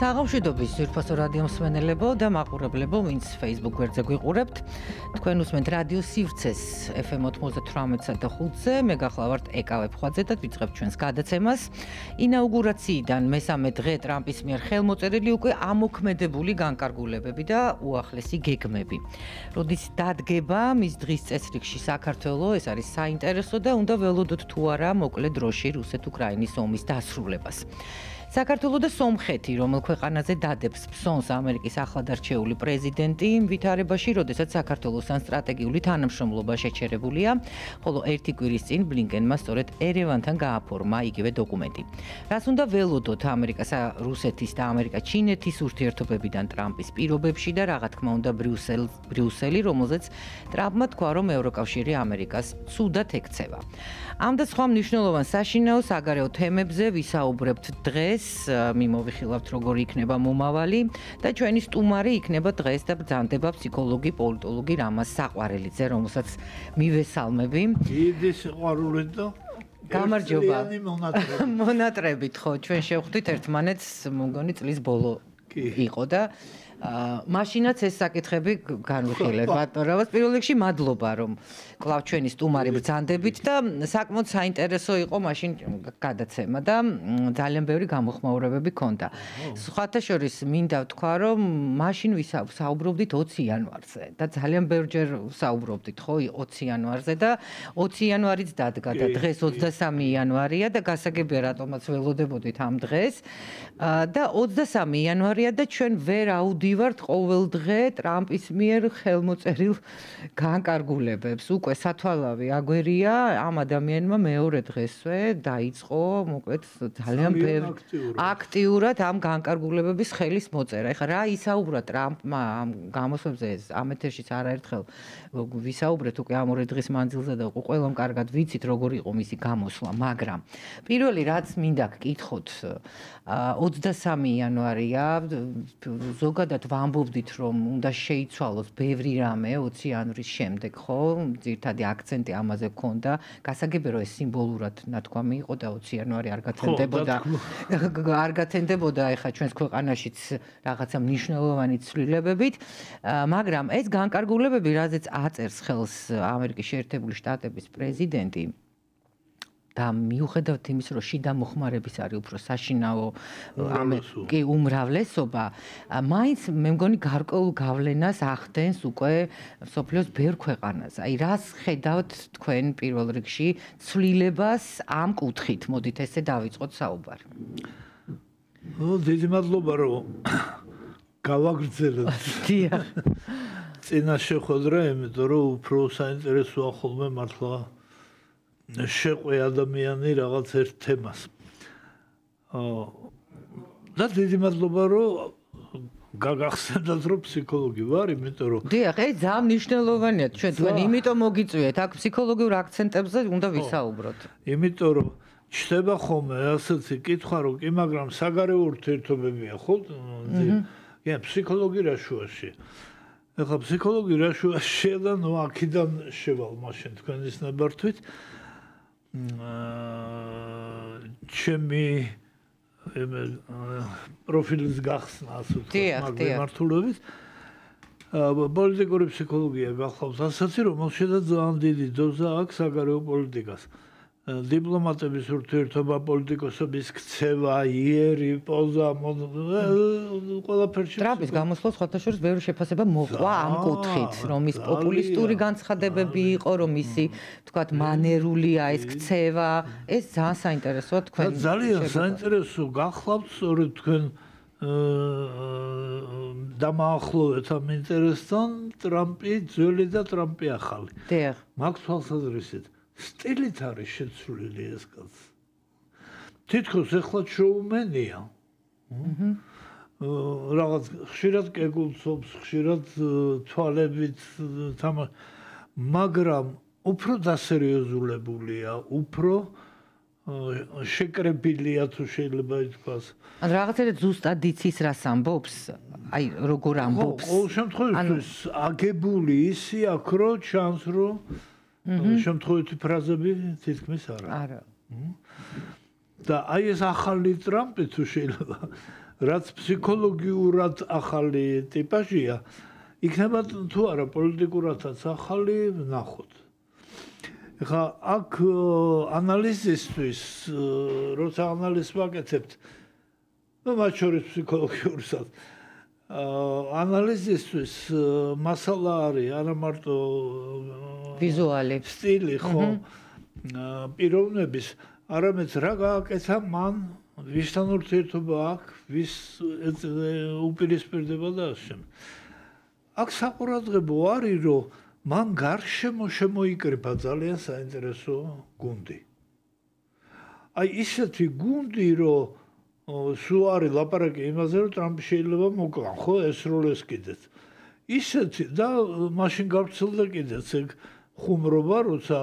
საღამოშვიდობის ძვირფასო რადიო მსმენელებო და მაყურებლებო, ვინც Facebook გვერდზე გვიყურებთ. თქვენ უსმენთ რადიო სივრცეს FM 98.5-ზე. მე გახლავართ ეკა ვეფხვაძე და ვიწყებთ ჩვენს გადაცემას. ინაუგურაციიდან მესამე დღე ტრამპის მიერ ხელმოწერილი უკვე ამოქმედებული განკარგულებები და უახლესი გეგმები. როდის დადგება მის დღის წესრიგში საქართველო, ეს არის საინტერესო და უნდა ველოდოთ თუ არა მოკლე დროში რუსეთ-უკრაინის ომის დასრულებას. საქართველო და სომხეთი, რომელ ქვეყანაზე დადებს ფსონს ამერიკის ახლადარჩეული პრეზიდენტი, ვითარებაში, როდესაც საქართველოსთან სტრატეგიული თანამშრომლობა შეჩერებულია, ხოლო ერთი კვირის წინ ბლინკენმა სწორედ ერევანთან გააფორმა იგივე დოკუმენტი. რას უნდა ველოდოთ ამერიკასა, რუსეთის და ამერიკა-ჩინეთის ურთიერთობებიდან ტრამპის პირობებში და რა თქმა უნდა ბრიუსელი, რომელზეც ტრამპმა თქვა, რომ ევროკავშირი ამერიკას ცუდად ექცევა. ამ და სხვა მნიშვნელოვან საშინაო საგარეო თემებზე ვისაუბრებთ დღეს. მიმოვიხილავთ როგორი იქნება მომავალი და ჩვენი სტუმარი იქნება დღეს და ბრძანდება ფსიქოლოგი, პოლიტოლოგი რამაზ საყვარელიძე, რომელსაც მივესალმები. დიდი სიყვარული და გამარჯობა. მონატრებით ხო, ჩვენ შევხვდით ერთმანეთს, მგონი წლის ბოლო იყო და მაშინაც ეს საკითხები განვიხილეთ ბატონოს. პირველ რიგში მადლობა რომ კლავ ჩვენი სტუმარი ბრძანდებით და საკმაოდ საინტერესო იყო მაშინ გადაცემა და ძალიან ბევრი გამოხმაურებები ჰქონდა. სხვათა შორის მინდა ვთქვა რომ მაშინ ვისაუბრობდით 20 იანვარზე და ძალიან ბევრჯერ საუბრობდით ხო 20 იანვარზე და 20 იანვარიც დადგა და დღეს 23 იანვარია და გასაგებია რატომაც ველოდებოდით ამ დღეს და 23 იანვარია და ჩვენ ვერ ავდივართ ყოველ დღე ტრამპის მიერ ხელმოწერილ განკარგულებებს. უკვე სათვალავი აგვერია ამ ადამიანმა მეორე დღესვე დაიწყო მოკლედ ძალიან აქტიურად ამ განკარგულებების ხელის მოწერა. ეხლა რა ისაუბრა ტრამპმა ამ გამოსვლებზე ამ ეთერშიც არაერთხელ ვისაუბრეთ უკვე ამ ორი დღის მანძილზე და ყველამ კარგად ვიცით როგორ იყო მისი გამოსვლა, მაგრამ პირველი რაც მინდა გკითხოთ 23 იანვარია ზოგადად ვამბობდით რომ უნდა შეიცვალოს ბევრი რამე 20 იანვრის შემდეგ ხო ძირთადი აქცენტი ამაზე გქონდა გასაგებია რომ ეს სიმბოლურად ნათქვამი იყო და 20 იანვარი არ გათენდებოდა ეხლა ჩვენს ქვეყანაშიც რაღაცა მნიშვნელოვანი ცვლილებებით მაგრამ ეს განკარგულებები რაზეც აწერს ხელს ამერიკის შეერთებული შტატების პრეზიდენტი და მიუხედავად იმის, რომ შიდა მოხმარების არის უფრო საშინაო კი უმრავლესობა, მაინც მე მგონი გარკვეულ გავლენას ახდენს უკვე სოფლიოს ბევრ ქვეყანას. აი რას ხედავთ თქვენ პირველ რიგში ცვლილებას ამ კუთხით? მოდით ესე დავიწყოთ საუბარი. დიდი მადლობა რომ გავაგრძელოთ. დიახ. წინა შეხვედრა, იმიტომ რომ უფრო საინტერესოა ხოლმე მართლა შეყვე ადამიანი რაღაც ერთ თემას. და დიდი მადლობა რომ გაგახსენდათ რომ ფსიქოლოგი ვარ, იმიტომ რომ დიახ, ეს ძალიან მნიშვნელოვანია თქვენ იმიტომ მოგიწვიეთ აქ ფსიქოლოგიურ აქცენტებზე უნდა ვისაუბროთ. იმიტომ რომ ჩდება ხოლმე ასეთი კითხვა რომ კი, მაგრამ საგარეო ურთიერთობებია ხო? კი, ფსიქოლოგი რა შუაში. ეხლა ფსიქოლოგი რა შუაშია და ნუ აქედან შევალ მაშინ თქვენის ნებართვით. ჩემი პროფილის გახსნა ასე ვთქვათ მართულობით პოლიტიკური ფსიქოლოგია გახლავს ასაცი რომელშიც ძალიან დიდი დოზა აქვს საგარეო პოლიტიკას დიპლომატების ურთიერთობა პოლიტიკოსების ქცევა იერი პოზა ყველაფერში ტრამპის გამოსვლას სხვათაშორის ბევრი შეფასება მოყვა ამ კუთხით რომ ის პოპულისტური განცხადებები იყო რომ ისი თქვათ მანერულია ეს ქცევა ეს ძალიან საინტერესოა თქვენ ძალიან საინტერესო გახლავთ სწორედ თქვენ დამაახლოვეთ ამ ინტერესთან ტრამპი ძველი და ტრამპი ახალი დიახ მაქვს თვალსაზრისით სტილით არის შეცვლილი ეს კაცი. თითქოს ეხლა შოუმენია. რაღაც ხშირად კეგულცობს, ხშირად თვალებით მაგრამ უფრო დასერიოზულებულია, უფრო შეკრებილია თუ შეიძლება ითქვას. ან რაღაცა ზუსტად იცის რას ამბობს? აი როგორ ამბობს? ყოველ შემთხვევაში აგებული ისი აქ რო ჩანს რომ შემთხვევითი ფრაზები თითქმის არა. არა. და აი ეს ახალი ტრამპი თუ შეიძლება რაც ფსიქოლოგიურად ახალი ტიპაჟია, იქნება თუ არა პოლიტიკურადაც ახალი, ვნახოთ. ეხლა აქ ანალიზისთვის, როცა ანალიზს ვაკეთებთ, მათ შორის ფსიქოლოგიურსაც, ანალიზისთვის მასალა არის არა მარტო ვიზუალი, სტილი, ხო, პიროვნების, არამედ რა გააკეთა მან, ვისთან ურთიერთობა აქვს, ვის უპირისპირდება და ასე. აქ საყურადღებო არის, რომ მან გარშემო შემოიკრიბა ძალიან საინტერესო გუნდი. აი ისეთი გუნდი, რომ სულ არის ლაპარაკი იმაზე, რომ ტრამპი შეიძლება მოკლან, ხო, ეს როლეს კიდეც. ისეთი და მაშინ გავრცელდა კიდეც ეგ ხუმრობა, როცა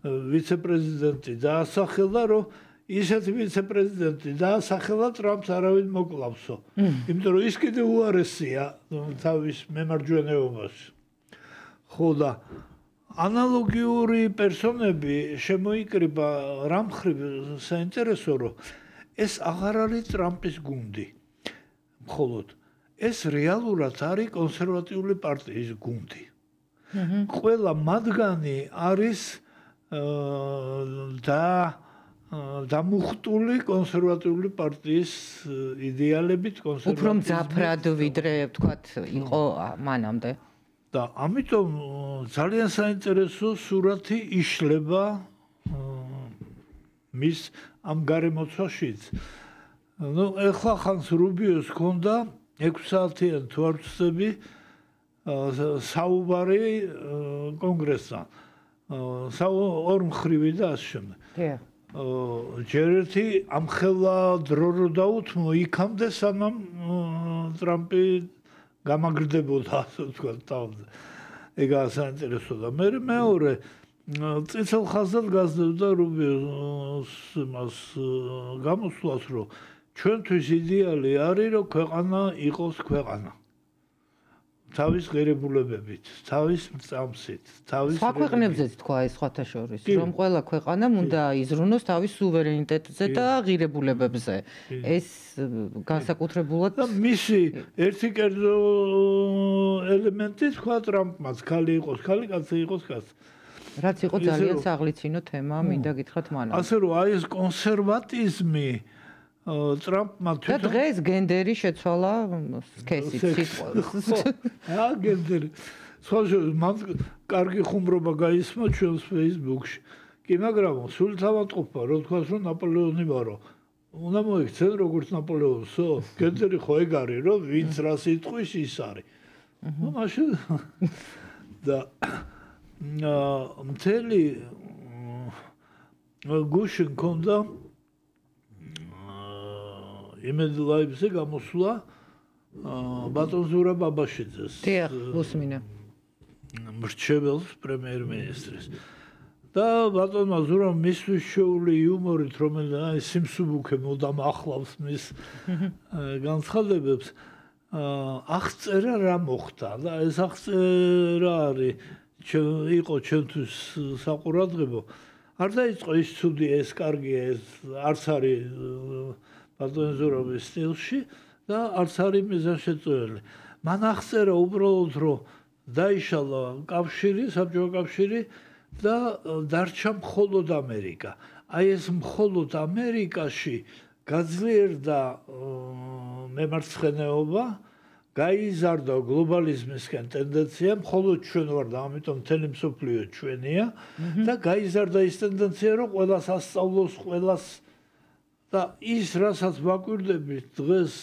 ვიცე-პრეზიდენტი დაასახელა, რომ ისეთი ვიცე-პრეზიდენტი დაასახელა ტრამპს არავინ მოკლავსო. იმიტომ რომ ის კიდე უარესია თავის მემარჯვენეობაში. ხო და ანალოგიური პერსონები შემოიკრიბა რამ მხრივ საინტერესო, რომ ეს აღარ არის ტრამპის გუნდი. მხოლოდ ეს რეალურად არის კონსერვატიული პარტიის გუნდი. ყველა მათგანი არის დამუხტული კონსერვატიული პარტიის იდეალებით, უფრო მძაფრად ვიდრე ვთქვათ იყო მანამდე. და ამიტომ ძალიან საინტერესო სურათი იშლება მის ამ გარემოცვაშიც. ნუ ეხლა ხანს რუბიოს ჰქონდა 6 საათიან თუ არ ვცდები საუბარი კონგრესთან. ორ მხრივი და ასე შემდეგ. ჯერ ერთი ამხელა დრო რო დაუთმო იქამდე სანამ ტრამპი გამაგრდებოდა, ასე ვთქვათ, თავზე. ეგაა საინტერესო და მეორე წითელ ხაზად გასდევდა რუბიოს მას გამოსვლას, რომ ჩვენთვის იდეალი არის, რომ ქვეყანა იყოს ქვეყანა. თავის ღირებულებებით, თავის მრწამსით, თავის საქვეყნებზეც თქვა ეს სხვათა შორის, რომ ყველა ქვეყანამ უნდა იზრუნოს თავის სუვერენიტეტზე და ღირებულებებზე. ეს განსაკუთრებულად და მისი ერთი კერძო ელემენტი თქვა ტრამპმაც, ხალი იყოს ხალი, კაცი იყოს კაცი. რაც იყო ძალიან საღლიცინო თემა, მინდა გითხრათ მანამ. ასე რომ აი ეს კონსერვატიზმი ტრამპმა და დღეს გენდერი შეცვალა სქესით სიტყვას. გენდერი. სხვაშორის მან კარგი ხუმრობა გაისმა ჩვენს Facebook-ში. კი, მაგრამ სულ თავადყოფა, რო თქვას, რომ ნაპოლეონი ვარო. უნდა მოიქცენ როგორც ნაპოლეონსო. გენდერი ხო ეგ არის, რომ ვინც რა სიტყვის ის არის. ნუ მაშინ და მთელი გუში მქონდა იმედ ლაივზე გამოსვლა ბატონ ზურაბ აბაშიძეს. დიახ, უსმინე. მრჩეველს პრემიერ-მინისტრის. და ბატონმა ზურაბ მისთვის შეული იუმორით, რომელიც სიმსუბუქე მოდამ ახლავს მის განცხადებებს, აღწერა რა მოხდა და ეს აღწერა არის იყო ჩვენთვის საყურადღებო. არ დაიწყო ის ცუდი, ეს კარგია, ეს არც არის ბატონ ზურაბის სტილში და არც არის მიზანშეწონილი. მან აღწერა უბრალოდ, რომ დაიშალა კავშირი, საბჭოთა კავშირი და დარჩა მხოლოდ ამერიკა. აი ეს მხოლოდ ამერიკაში გაძლიერდა მემარცხენეობა, გაიზარდა გლობალიზმისკენ ტენდენცია, მხოლოდ ჩვენ ვარ და ამიტომ მთელი მსოფლიო ჩვენია და გაიზარდა ის ტენდენცია, რომ ყველას ასწავლოს, ყველას და ის რასაც ვაკვირდებით დღეს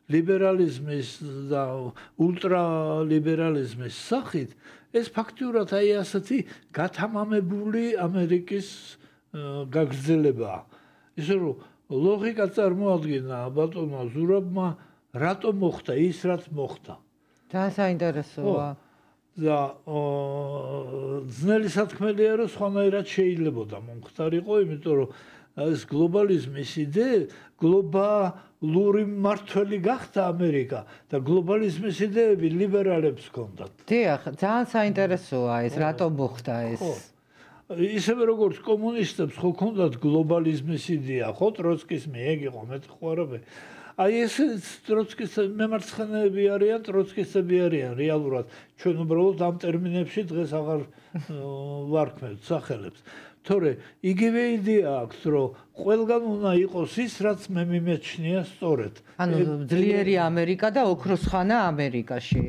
ლიბერალიზმის და ულტრალიბერალიზმის სახით, ეს ფაქტიურად აი ასეთი გათამამებული ამერიკის გაგრძელებაა. ისე რომ ლოგიკა წარმოადგენა ბატონმა ზურაბმა რატომ მოხდა ის, რაც მოხდა. ძალიან საინტერესოა. და ძნელი სათქმელია, რომ სხვანაირად შეიძლებოდა მომხდარიყო, იმიტომ რომ ეს გლობალიზმის იდეა გლობალური მმართველი გახდა ამერიკა და გლობალიზმის იდეები ლიბერალებს ჰქონდათ. დიახ, ძალიან საინტერესოა ეს, რატომ მოხდა ეს. ისევე როგორც კომუნისტებს ხო ქონდათ გლობალიზმის იდეა, ხო ტროცკიზმი ეგ იყო მეტყვარები. აი ეს ტროცკის მემარცხენეები არიან, ტროცკისტები არიან რეალურად. ჩვენ უბრალოდ ამ ტერმინებში დღეს აღარ ვარქმევთ სახელებს. თორე იგივე იდეა აქვს, რომ ყველგან უნდა იყოს ის, რაც მე მიმეჩნია სწორედ. ანუ ძლიერი ამერიკა და ოქროს ხანა ამერიკაში.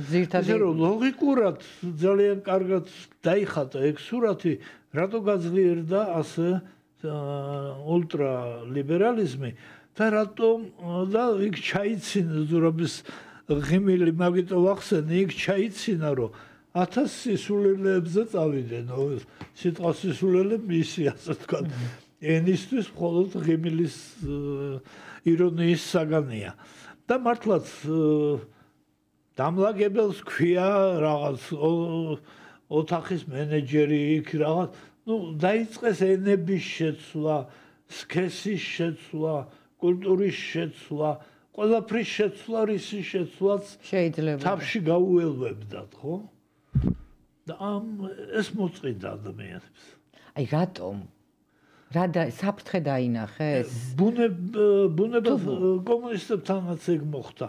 ძირითადად რომ ლოგიკურად ძალიან კარგად დაიხატა ეგ სურათი, რატო გაძლიერდა ასე ულტრალიბერალიზმი და რატომ და იქ ჩაიცინა ზურაბის ღიმილი მაგიტო ვახსენე, იქ ჩაიცინა რომ 1000 სისულელებზე წავიდნენ, სიტყვა სისულელე მისი ასე თქვა. ენისთვის მხოლოდ ღიმილის ირონიის საგანია. და მართლაც დამლაგებელს ქვია რაღაც ოთახის მენეჯერი იქ რაღაც, დაიწყეს ენების შეცვლა, სქესის შეცვლა, კულტურის შეცვლა, ყველაფრის შეცვლა, რისის შეცვლაც შეიძლება თავში გაუელვებდათ, ხო? და ეს მოწყიდა ადამიანებს. აი რატომ? რა საფრთხე დაინახეს? ბუნება კომუნისტებთანაც ეგ მოხდა.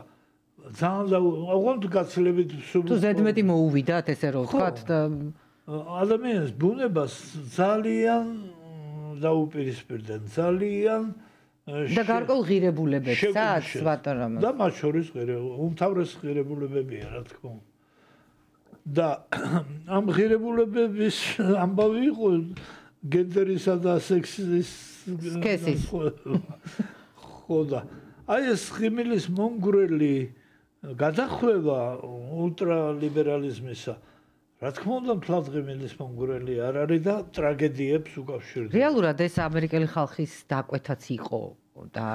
ძალიან ოღონდ გაცილებით თუ ზედმეტი მოუვიდათ ესე რომ ვთქვათ და ადამიანს ბუნებას ძალიან დაუპირისპირდნენ, ძალიან და გარკვეულ ღირებულებებსაც ბატონო. და მათ შორის უმთავრეს ღირებულებებია, რა თქმა უნდა. და ამ ღირებულებების ამბავი იყო გენდერისა და სექსის სქესის. ხო და აი ეს ღიმილის მონგრელი გადახვევა ულტრალიბერალიზმისა, რა თქმა უნდა, მთლად ღიმილის მონგრელი არ არის და ტრაგედიებს უკავშირდება. რეალურად ეს ამერიკელი ხალხის დაკვეთაც იყო და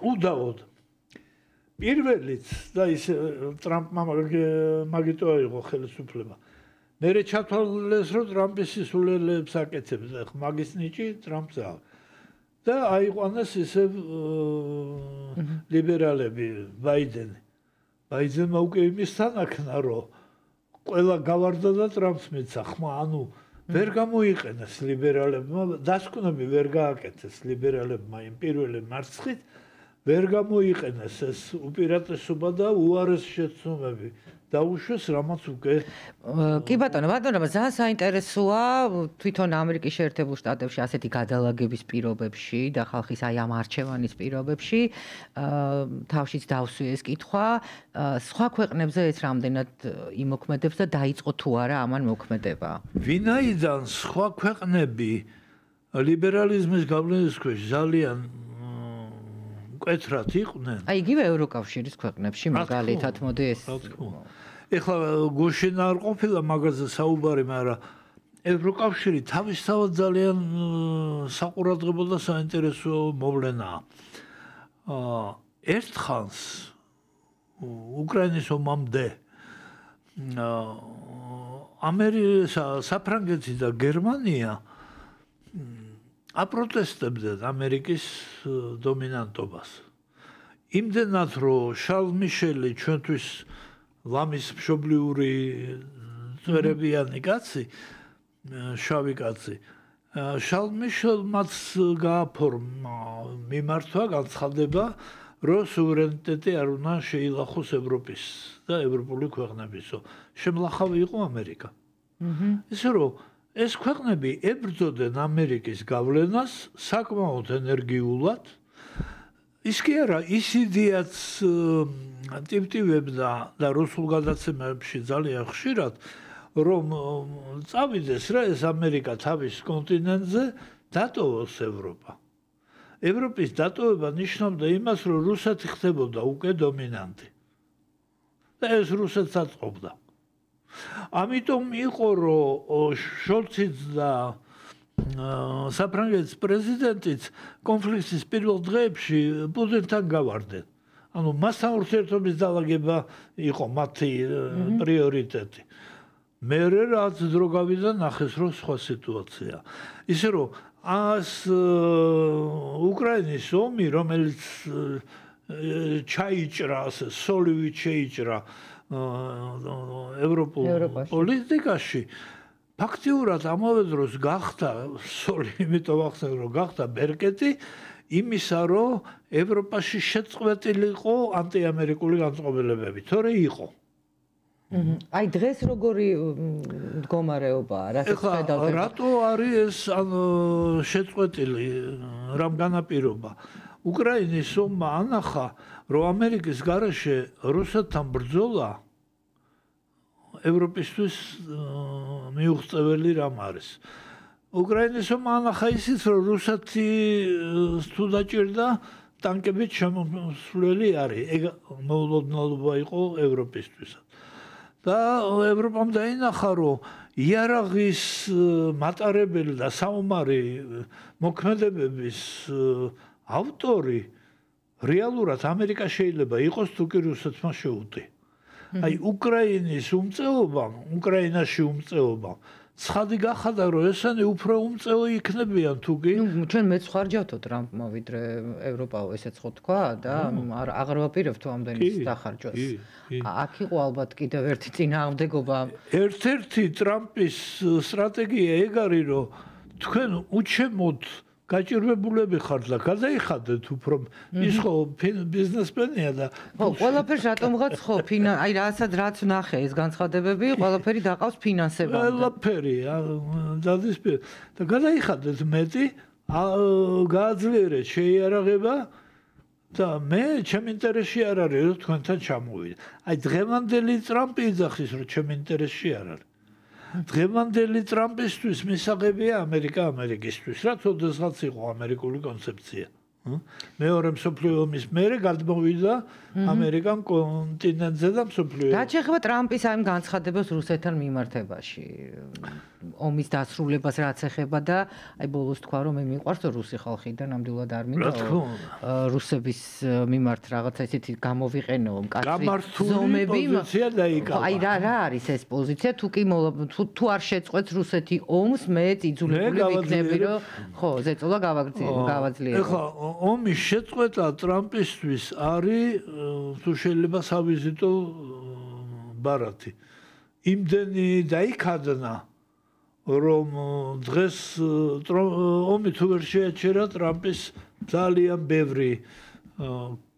უდაოდ პირველიც და ის ტრამპმა მაგიტო აიღო ხელისუფლება. მერე ჩათვალეს, რომ ტრამპის სისულელეებს აკეთებს, მაგის ნიჭი ტრამპს აქვს. და აიყვანეს ისე ლიბერალები, ბაიდენი. ბაიდენმა უკვე იმის თანახნა, რომ ყველა გავარდა და ტრამპს მეცა ხმა, ანუ ვერ გამოიყენეს ლიბერალებმა, დასკვნები ვერ გააკეთეს ლიბერალებმა იმ პირველი მარცხით, ვერ გამოიყენეს ეს უპირატესობა და უარეს შეცდომები. დაუშვეს რამაც უკვე კი ბატონო, ძალიან საინტერესოა თვითონ ამერიკის შეერთებულ შტატებში ასეთი გადალაგების პირობებში და ხალხის აი ამ არჩევანის პირობებში თავშიც დავსვი ეს კითხვა, სხვა ქვეყნებზე ეს რამდენად იმოქმედებს და დაიწყო თუ არა ამან მოქმედება? ვინაიდან სხვა ქვეყნები ლიბერალიზმის გავლენის ქვეშ ძალიან მკვეთრად იყვნენ. აი იგივე ევროკავშირის ქვეყნებში მაგალითად მოდი ეს. ეხლა გუშინ არ ყოფილა მაგაზე საუბარი, მაგრამ ევროკავშირი თავისთავად ძალიან საყურადღებო და საინტერესო მოვლენაა. ერთხანს უკრაინის ომამდე საფრანგეთი და გერმანია აპროტესტებდნენ ამერიკის დომინანტობას. იმდენად რომ შარლ მიშელი ჩვენთვის ლამის მშობლიური წვერებიანი კაცი, შავი კაცი, შარლ მიშელმაც გააფორმა მიმართვა, განცხადება, რომ სუვერენიტეტი არ უნდა შეილახოს ევროპის და ევროპული ქვეყნებისო. შემლახავი იყო ამერიკა. ისე რომ ეს ქვეყნები ებრძოდნენ ამერიკის გავლენას საკმაოდ ენერგიულად. ის კი არა, ის იდეაც ტიპტივებდა და რუსულ გადაცემებში ძალიან ხშირად, რომ წავიდეს რა ეს ამერიკა თავის კონტინენტზე დატოვოს ევროპა. ევროპის დატოვება ნიშნავდა იმას, რომ რუსეთი ხდებოდა უკვე დომინანტი. და ეს რუსეთს აწყობდა. ამიტომ იყო რომ შოლციც და საფრანგეთის პრეზიდენტიც კონფლიქტის პირველ დღეებში პუტინთან გავარდნენ. ანუ მასთან ურთიერთობის დალაგება იყო მათი პრიორიტეტი. მერე რაც დრო გავიდა ნახეს რომ სხვა სიტუაცია. ისე რომ უკრაინის ომი, რომელიც ჩაიჭრა, სოლივით შეიჭრა ევროპულ პოლიტიკაში, ფაქტიურად ამავე დროს გახდა სოლი, იმიტომ ახსენე რომ გახდა ბერკეტი იმისა, რომ ევროპაში შეწყვეტილი იყო ანტიამერიკული განწყობილებები, თორე იყო. აი დღეს როგორი მდგომარეობაა, რასაც ხედავთ? რატო არის ეს შეწყვეტილი, რამ განაპირობა? უკრაინის ომმა ანახა, რომ ამერიკის გარეშე რუსეთთან ბრძოლა ევროპისთვის მიუღწეველი რამ არის. უკრაინის ომმა ანახა ისიც, რომ რუსეთი თუ დაჭირდა ტანკებით შემოსვლელი არის. ეგ მოულოდნელობა იყო ევროპისთვის. და ევროპამ დაინახა, რომ იარაღის მატარებელი და საომარი მოქმედებების ავტორი რეალურად ამერიკა შეიძლება იყოს, თუ კი რუსეთმა შეუტი. აი უკრაინის უმწეობამ, უკრაინაში უმწეობამ ცხადი გახადა, რომ ესენი უფრო უმწეო იქნებიან თუ კი. ჩვენ მეც ხარჯავთო ტრამპმა, ვიდრე ევროპაო, ესეც ხო თქვა და აღარ ვაპირებთ ამდენის დახარჯვას. აქ იყო ალბათ კიდევ ერთი წინააღმდეგობა. ერთ-ერთი ტრამპის სტრატეგია ეგ არის, რომ თქვენ უჩემოთ გაჭირვებულები ხართ და გადაიხადეთ უფრო ის ხო ბიზნესმენია და ხო ყველაფერს რატომღაც ხო აი რაც ნახე ეს განცხადებები ყველაფერი დაყავს ფინანსებამდე ყველაფერი დადისპირ და გადაიხადეთ მეტი გააძლიერეთ შეიარაღება და მე ჩემ ინტერესში არ არის რომ თქვენთან ჩამოვიდე აი დღევანდელი ტრამპი იძახის რომ ჩემ ინტერესში არ არის დღევანდელი ტრამპისთვის მისაღებია ამერიკა ამერიკისთვის რაც ოდესღაც იყო ამერიკული კონცეფცია მეორე მსოფლიო ომის მერე გადმოვიდა ამერიკამ კონტინენტზე და მსოფლიო რაც შეეხება ტრამპის ამ განცხადებას რუსეთთან მიმართებაში ომის დასრულებას რაც ეხება და აი ბოლოს თქვა რომ მე მიყვარს რუსი ხალხი და ნამდვილად არ მინდა რუსების მიმართ რაღაცა ისეთი გამოვიყენო მკაცრი ზომები აი რა არის ეს პოზიცია თუ კი თუ არ შეწყვეტს რუსეთი ომს მე იძულებული ვიქნები რომ ხო ზეწოლა გავაძლიერო ეხლა ომის შეწყვეტა ტრამპისთვის არის თუ შეიძლება სავიზიტო ბარათი იმდენი დაიქადნა რომ დღეს ომი თუ ვერ შეაჩერა ტრამპის ძალიან ბევრი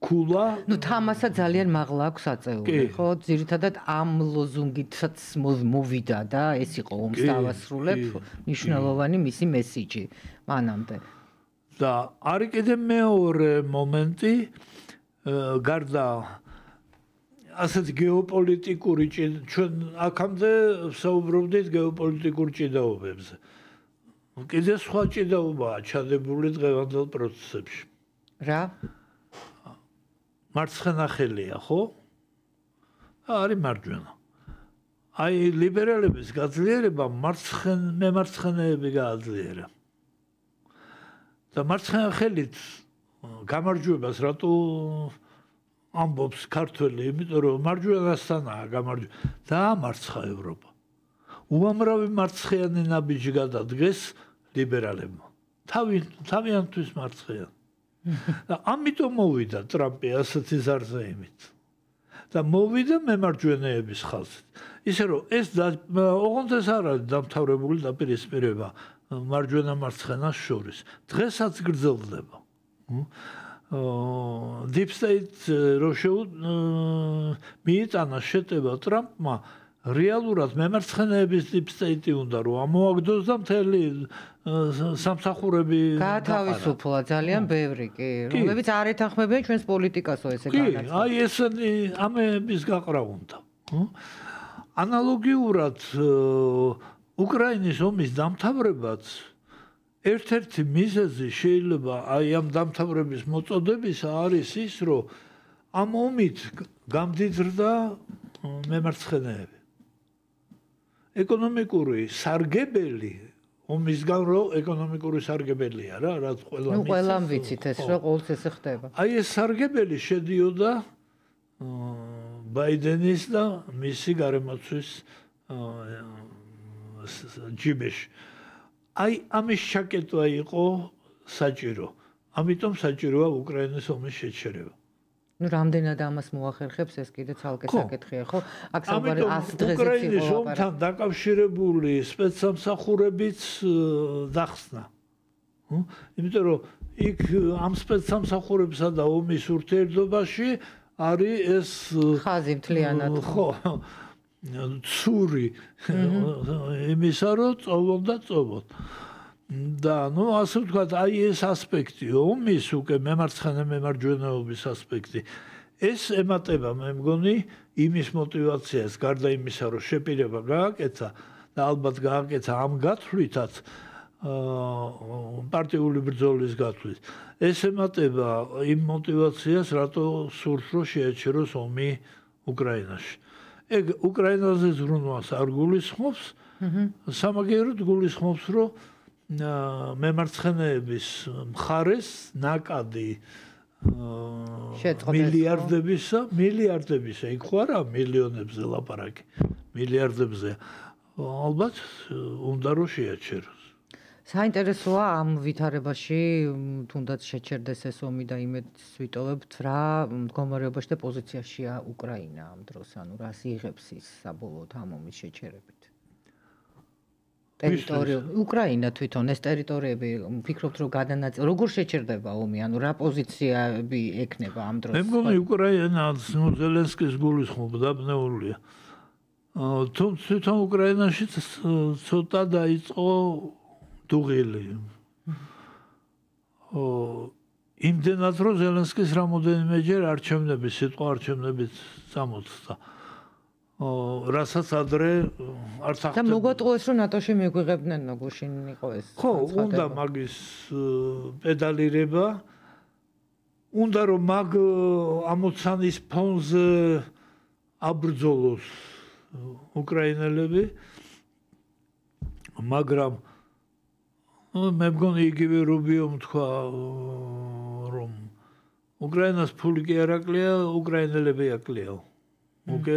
ქულა ნუ თამასა ძალიან მაღლა აქვს აწეული ხო ძირითადად ამ ლოზუნგითაც მოვიდა და ეს იყო ომს დავასრულებ მნიშვნელოვანი მისი მესიჯი მანამდე და არის კიდე მეორე მომენტი გარდა ასეთ გეოპოლიტიკური ჩვენ აქამდე საუბრობდით გეოპოლიტიკურ ჭიდაობებზე კიდე სხვა ჭიდაობაა ჩადებული დღევანდელ პროცესებში რა მარცხენა ხელია ხო არის მარჯვენა აი ლიბერალების გაძლიერება მემარცხენეები გააძლიერა და მარცხენა ხელით გამარჯვებას რატო ამბობს ქართველი, იმიტომ რომ მარჯვენასთანაა გამარჯვება. დაამარცხა ევროპა. უამრავი მარცხიანი ნაბიჯი გადადგეს ლიბერალებმა. თავიანთვის მარცხიანი. და ამიტომ მოვიდა ტრამპი ასეთი ზარზეიმით. და მოვიდა მემარჯვენეების ხაზით. ისე რომ ეს ოღონდ ეს არ არის დამთავრებული დაპირისპირება მარჯვენა მარცხენას შორის. დღესაც გრძელდება. Deep State რო მიიტანა შეტევა ტრამპმა რეალურად მემარცხენეების Deep State უნდა რომ ამოაგდოს და მთელი სამსახურები გაათავისუფლა ძალიან ბევრი კი რომლებიც არ ეთანხმებიან ჩვენს პოლიტიკასო ესე განაცხადა. აი ესენი ამების გაყრა უნდა. ანალოგიურად უკრაინის ომის დამთავრებაც ერთ-ერთი მიზეზი შეიძლება აი ამ დამთავრების მოწოდებისა არის ის, რომ ამ ომით გამდიდრდა მემარცხენეები. ეკონომიკური სარგებელი ომისგან რო ეკონომიკური სარგებელია რა, რაც ყველამ ვიცით ეს რა ყოველთვის ესე ხდება. აი ეს სარგებელი შედიოდა ბაიდენის და მისი გარემოცვის ჯიბეში. აი ამის ჩაკეტვა იყო საჭირო. ამიტომ საჭიროა უკრაინის ომის შეჩერება. ნუ რამდენად ამას მოახერხებს ეს კიდე ცალკე საკითხია, ხო? აქ საუბარი 100 დღეზეც იყო. უკრაინის ომთან დაკავშირებული სპეცსამსახურებიც დახსნა. იმიტომ რომ იქ ამ სპეცსამსახურებსა და ომის ურთიერთობაში არის ეს ხაზი მთლიანად. ხო. ცური იმისა რომ წოვონ და წოვონ. და ნუ ასე ვთქვათ, აი ეს ასპექტი ომის უკვე მემარცხენე მემარჯვენეობის ასპექტი ეს ემატება მე მგონი იმის мотиваციას გარდა იმისა რომ შეპირება გააკეთა და ალბათ გააკეთა ამ გათვლითაც პარტიული ბრძოლის გათვლით ეს ემატება იმ мотиваციას რატო სურს რომ შეაჩეროს ომი უკრაინაში ეგ უკრაინაზე ზრუნვას არ გულისხმობს სამაგიეროდ გულისხმობს რომ მემარცხენეების მხარეს ნაკადი მილიარდებისა იქ ხო არა მილიონებზე ლაპარაკი მილიარდებზე ალბათ უნდა რომ შეაჩეროს საინტერესოა ამ ვითარებაში თუნდაც შეჩერდეს ეს ომი და იმედს ვიტოვებთ რა მდგომარეობაში და პოზიციაშია უკრაინა ამ დროს ანუ რას იღებს ის საბოლოოდ ამ ომის შეჩერებით ტერიტორია უკრაინა თვითონ ეს ტერიტორიები ვფიქრობთ რომ გადანაწილება როგორ შეჩერდება ომი ანუ რა პოზიციები ექნება ამ დროს მე მგონი უკრაინა ზელენსკის გულისხმობა დაბნეულია თვითონ უკრაინაში ცოტა დაიწყო დუღილი იმდენად რომ ზელენსკის რამოდენიმეჯერ არჩევნები სიტყვა არჩევნებით წამოწდა რასაც ადრე არც ახდენდა. და მოგვატყუეს რომ ნატოში მიგვიღებდნენ გუშინ იყო ეს. ხო, უნდა მაგის პედალირება. უნდა რომ მაგ ამოცანის ფონზე აბრძოლოს უკრაინელები. მაგრამ მე მგონი იგივე რუბიომ თქვა რომ უკრაინას ფული კი არ აკლია, უკრაინელები აკლია. უკვე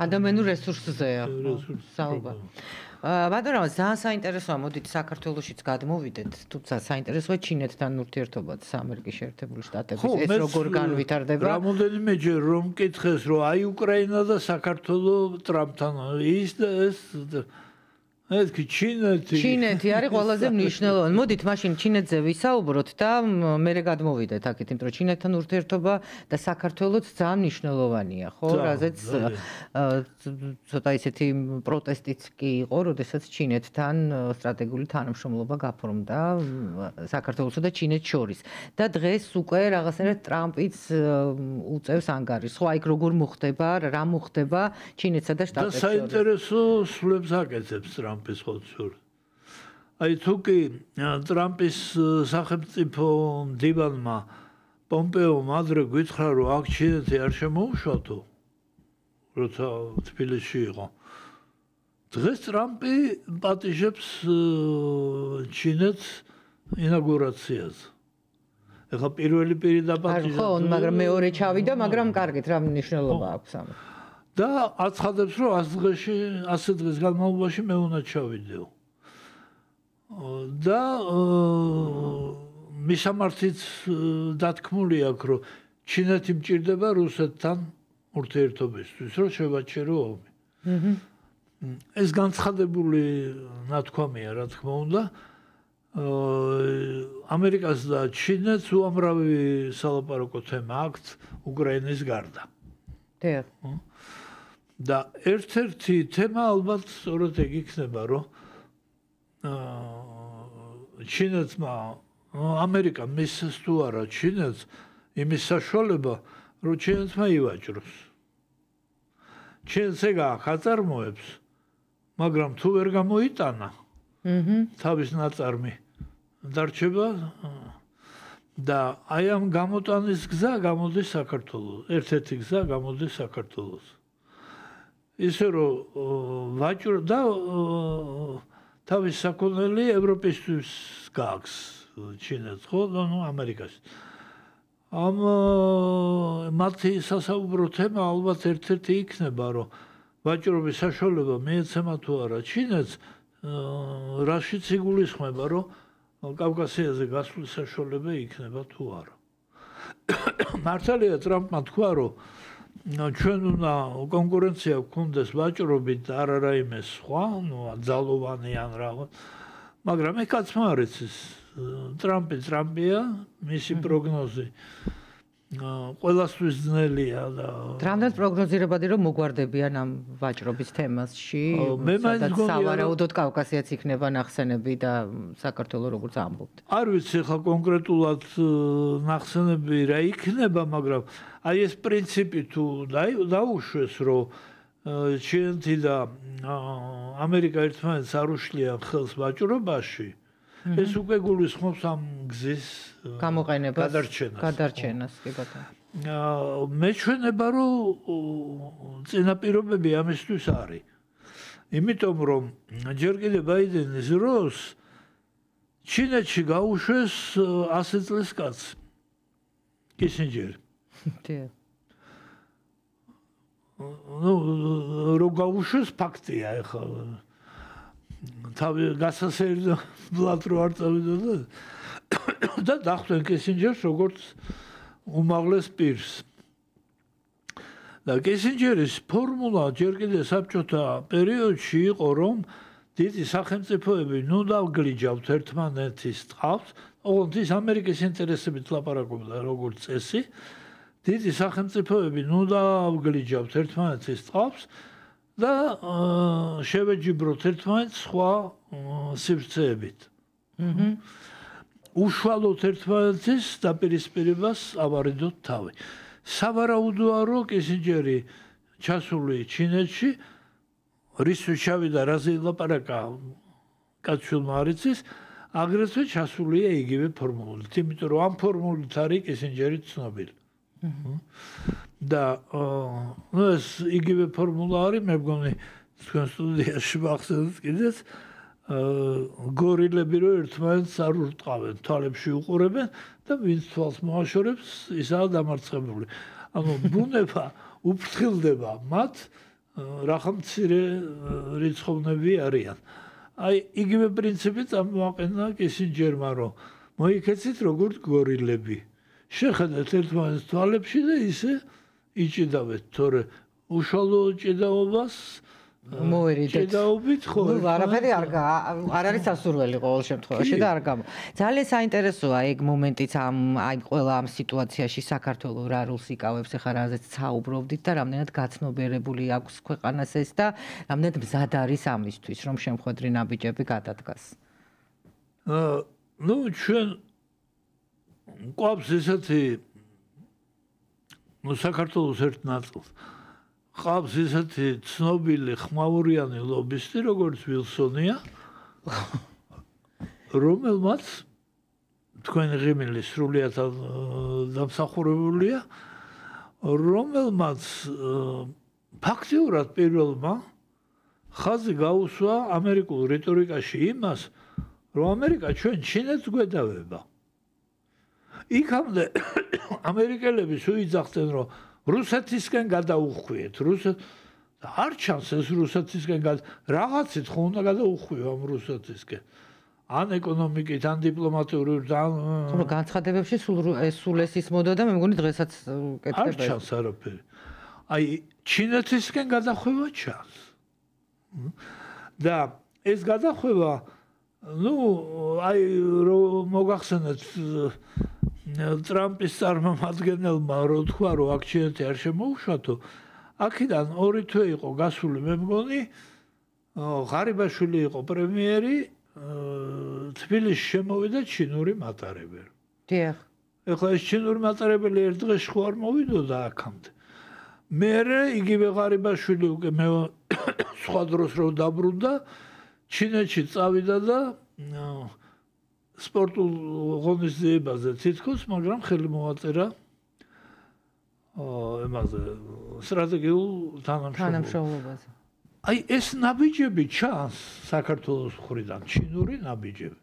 ადამიანურ რესურსზეა საუბარი. ბატონო, ძალიან საინტერესოა, მოდით საქართველოშიც გადმოვიდეთ, თუმცა საინტერესოა ჩინეთთან ურთიერთობაც ამერიკის შეერთებული შტატების ეს როგორ განვითარდება. რამოდენიმეჯერ რომ მკითხეს, რომ აი უკრაინა და საქართველო ტრამპთან ის და ეს ეთქი ჩინეთი არის ყველაზე მნიშვნელოვანი. მოდით მაშინ ჩინეთზე ვისაუბროთ და მერე გადმოვიდეთ აქეთ, იმიტომ რომ ჩინეთთან ურთიერთობა და საქართველოც ძალიან მნიშვნელოვანია, ხო? რაზეც ცოტა ისეთი პროტესტიც კი იყო, როდესაც ჩინეთთან სტრატეგიული თანამშრომლობა გაფორმდა საქართველოსა და ჩინეთს შორის. და დღეს უკვე რაღაცნაირად ტრამპიც უწევს ანგარიშს. ხო, აი როგორ მოხდება, რა მოხდება ჩინეთსა და შტატებს შორის. და საინტერესო სულებს აკეთებს ტრამპი აი თუ კი ტრამპის სახელმწიფო მდივანმა პომპეომ ადრე გითხრა რომ აქ ჩინეთი არ შემოუშვათო როცა თბილისში იყო დღეს ტრამპი პატიჟებს ჩინეთს ინაგურაციაზე ეხლა პირველი პირი დაპატიჟებს ხო მაგრამ მეორე ჩავიდა მაგრამ კარგით რა მნიშვნელობა აქვს ამ და აცხადებს რომ 100 დღის განმავლობაში მე უნდა ჩავიდეო. და მისამართიც დათქმული აქვს რომ ჩინეთი მჭირდება რუსეთთან ურთიერთობისთვის რომ შევაჩერო ომი. ეს განცხადებული ნათქვამია რა თქმა უნდა. ამერიკას და ჩინეთს უამრავი სალაპარაკო თემა აქვთ უკრაინის გარდა. დიახ. და ერთ-ერთი თემა ალბათ სწორედ ეგ იქნება, რომ ჩინეთმა ამერიკამ მისცეს თუ არა ჩინეთს იმის საშუალება, რომ ჩინეთმა ივაჭროს. ჩინეთს ეგ აწარმოებს, მაგრამ თუ ვერ გამოიტანა თავის ნაწარმი დარჩება და აი ამ გამოტანის გზა გამოდის საქართველოს. ერთ-ერთი გზა გამოდის საქართველოს. ისე რომ ვაჭრო და თავის საქონელი ევროპისთვის გააქვს ჩინეთს ხო ნუ ამერიკას ამ მათი სასაუბრო თემა ალბათ ერთ-ერთი იქნება რომ ვაჭრობის საშუალება მიეცემა თუ არა ჩინეთს რაშიც იგულისხმება რომ კავკასიაზე გასვლის საშუალება იქნება თუ არა მართალია ტრამპმა თქვა, რომ ჩვენ უნდა კონკურენცია გქონდეს ვაჭრობით და არა რაიმე სხვა, ძალოვანი ან რაღაც. მაგრამ ეს კაცმა არ იცის. ტრამპია, მისი პროგნოზი ყველასთვის ძნელია და რამდენად პროგნოზირებადი რომ მოგვარდებიან ამ ვაჭრობის თემასში, სადაც სავარაუდოდ კავკასიაც იქნება ნახსენები და საქართველოს როგორც ამბობთ. არ ვიცი ხა კონკრეტულად ნახსენები რა იქნება, მაგრამ აი ეს პრინციპი თუ დაუშვეს, რომ ჩინეთი და ამერიკა ერთმანეთს არ უშლიან ხელს ვაჭრობაში, ეს უკვე გულისხმობს ამ გზის გამოყენებას, გადარჩენას, კი ბატონო. მეჩვენება, რომ წინაპირობები ამისთვის არის. იმიტომ რომ ჯერ კიდევ ბაიდენის დროს ჩინეთში გაუშვეს 100 წლის კაცი. კისინჯერი. რომ გაუშვეს ფაქტია ახლა. თავი გასასერდებლად რო არ წავიდოდა და დახვდნენ კისინჯერს როგორც უმაღლეს პირს. და კისინჯერის ფორმულა ჯერ კიდევ საბჭოთა პერიოდში იყო, რომ დიდი სახელმწიფოები ნუ დავგლიჯავთ ერთმანეთის ტყავს, ოღონდ ის ამერიკის ინტერესებით ლაპარაკობდა როგორც წესი, დიდი სახელმწიფოები ნუ დავგლიჯავთ ერთმანეთის ტყავს და შევეჯიბროთ ერთმანეთს სხვა სივრცეებით. უშუალოდ ერთმანეთის დაპირისპირებას ავარიდოთ თავი. სავარაუდოა, რომ კისინჯერი ჩასული ჩინეთში, რისთვის ჩავიდა, რაზე ილაპარაკა კაცშვილმა არ იცის, აგრეთვე ჩასულია იგივე ფორმულით, იმიტომ რომ ამ ფორმულით არის კისინჯერი ცნობილი. და ეს იგივე ფორმულა არის, მე მგონი თქვენ სტუდიაში მახსენეთ კიდეც გორილები რო ერთმანეთს არ ურტყავენ, თვალებში უყურებენ და ვინც თვალს მოაშორებს, ისაა დამარცხებული. ანუ ბუნება უფრთხილდება მათ, რახან მცირე რიცხოვნები არიან. აი, იგივე პრინციპი წამოაყენა კისინჯერმა, რომ მოიქეცით როგორც გორილები. შეხედეთ ერთმანეთს თვალებში და ისე იჭიდავეთ, თორე უშუალო ჭიდაობას მოერიდეთ. ჭიდაობით ხო? არაფერი არ არის სასურველი ყოველ შემთხვევაში და არ გამო. ძალიან საინტერესოა ეგ მომენტიც აი ყველა ამ სიტუაციაში საქართველოს რა როლს იკავებს, ახლა რაზეც საუბრობდით და რამდენად გაცნობიერებული აქვს ქვეყანას ეს და რამდენად მზად არის ამისთვის, რომ შემხვედრი ნაბიჯები გადადგას. ნუ ჩვენ ყვავს ესეთი საქართველოს ერთ ნაწილს ყავს ესეთი ცნობილი ხმაურიანი ლობისტი, როგორც ვილსონია, რომელმაც თქვენი ღიმილი სრულიად დამსახურებულია, რომელმაც ფაქტიურად პირველმა ხაზი გაუსვა ამერიკულ რიტორიკაში იმას, რომ ამერიკა ჩვენ ჩინეთს გვედავება. იქამდე ამერიკელები შეიძახდნენ, რომ რუსეთისკენ გადაუხვიეთ. არ ჩანს ეს რუსეთისკენ რაღაცით ხო უნდა გადაუხვიო ამ რუსეთისკენ. ან ეკონომიკით, ან დიპლომატიური ხო, განცხადებებში სულ ეს ის მოდოდა, მე მგონი დღესაც კეთდება. არ ჩანს არაფერი. აი, ჩინეთისკენ გადახვევა ჩანს. და ეს გადახვევა, ნუ, აი, რომ მოგახსენეთ ტრამპის წარმომადგენელმა რო თქვა, რომ აქ ჩინეთი არ შემოუშვათო, აქედან 2 თვე იყო გასული, მე მგონი, ღარიბაშვილი იყო პრემიერი, თბილისში შემოვიდა ჩინური მატარებელი. დიახ. ეხლა ეს ჩინური მატარებელი ერთ დღეში ხო არ მოვიდოდა აქამდე. მერე იგივე ღარიბაშვილი უკვე მე სხვა დროს რო დაბრუნდა, ჩინეთში წავიდა და სპორტულ ღონისძიებაზე თითქოს, მაგრამ ხელი მოაწერა ემაზე სტრატეგიულ თანამშრომლობაზე. აი ეს ნაბიჯები ჩანს საქართველოს მხრიდან, ჩინური ნაბიჯები.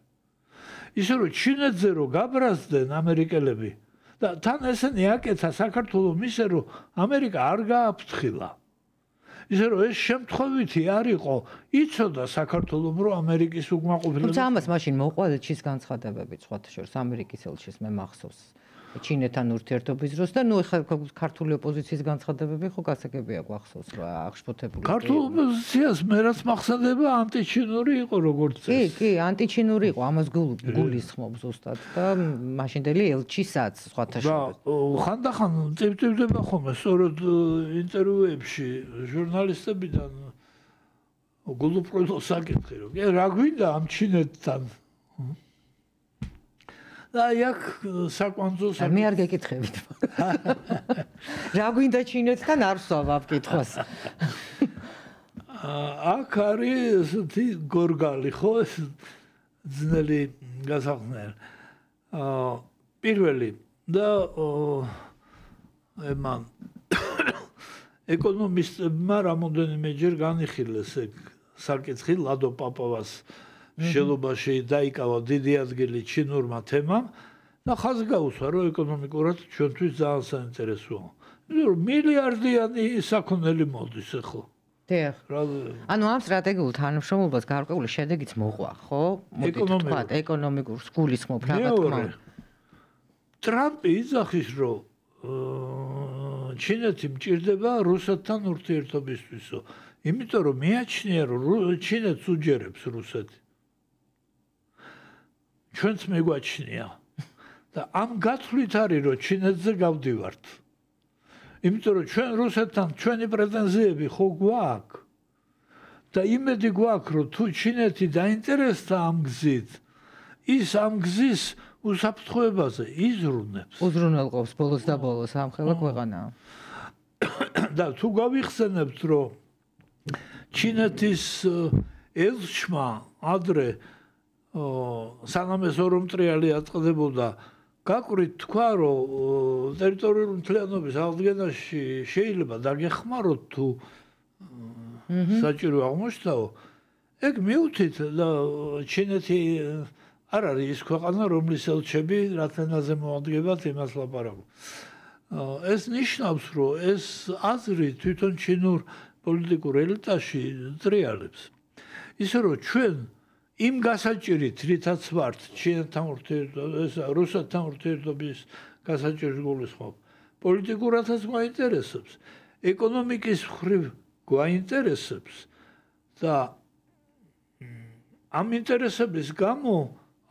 ისე რომ ჩინეთზე რო გაბრაზდნენ ამერიკელები და თან ესენი აკეთა საქართველოს ისე რომ ამერიკა არ გააფრთხილა. ისე რომ ეს შემთხვევითი არ იყო, იცოდა საქართველოს რომ ამერიკის უკმაყოფილება. თუმცა ამას მაშინ მოყვა ჩის განცხადებები სხვათა შორის ამერიკის ელჩის მე მახსოვს. ჩინეთთან ურთიერთობის დროს და ნუ ეხლა ქართული ოპოზიციის განცხადებები ხო გასაგებია გვახსოვს რა აღშფოთებული. ქართულ ოპოზიციას მე რაც მახსენდება ანტიჩინური იყო როგორც ეს. კი, ანტიჩინური იყო, ამას გულისხმობს ზუსტად და მაშინდელი ელჩისაც სხვათა შორის. ხანდახან წევდება ხოლმე სწორედ ინტერვიუებში ჟურნალისტებიდან გულუბრყვილო საკითხი რომ რა გვინდა ამ ჩინეთთან და აქ საკვანძო მე არ გეკითხებით. რა გვინდა ჩინეთთან არ ვსვავ ამ კითხვას. აქ არის ესეთი გორგალი ხო ეს ძნელი გასაχνელი. პირველი და ემან ეკონომისტებმა რამოდენიმეჯერ განიხილეს ეგ საკითხი ლადო პაპავას შელობაში დაიკავა დიდი ადგილი ჩინურმა თემამ და ხაზი გაუსვა რომ ეკონომიკურად ჩვენთვის ძალიან საინტერესოა. მილიარდიანი საქონელი მოდის ხო? დიახ. ანუ ამ სტრატეგიულ თანამშრომლობას გარკვეული შედეგიც მოყვა, ხო? მოდით ეკონომიკურ გულისხმობ რა თქმა უნდა. ტრამპი იძახის რომ ჩინეთი მჭირდება რუსეთთან ურთიერთობისთვისო. იმიტომ რომ მიაჩნია რომ ჩინეთს უჯერებს რუსეთი. ჩვენც მეგვაჩნია და ამ გათვლით არის რომ ჩინეთზე გავდივართ. იმიტომ რომ ჩვენ რუსეთთან ჩვენი პრეტენზიები ხო გვაქვს და იმედი გვაქვს რომ თუ ჩინეთი დაინტერესდა ამ გზით ის ამ გზის უსაფრთხოებაზე იზრუნებს. უზრუნველყოფს ბოლოს და ბოლოს ამხელა ქვეყანაა. და თუ გავიხსენებთ რომ ჩინეთის ელჩმა ადრე სანამ ეს ორმტრიალი აწყდებოდა გაკვირით თქვა რომ ტერიტორიული მთლიანობის აღდგენაში შეიძლება დაგეხმაროთ თუ საჭირო აღმოჩნდაო ეგ მიუთით და ჩინეთი არ არის ის ქვეყანა რომლის ელჩები რა თენაზე მოადგებათ იმას ლაპარაკობ. ეს ნიშნავს რომ ეს აზრი თვითონ ჩინურ პოლიტიკურ ელიტაში ტრიალებს. ისე რომ ჩვენ იმ გასაჭირით რითაც ვართ ჩინეთთან ურთიერთობის რუსეთთან ურთიერთობის გასაჭირს გულისხმობ პოლიტიკურადაც გვაინტერესებს ეკონომიკის მხრივ გვაინტერესებს და ამ ინტერესების გამო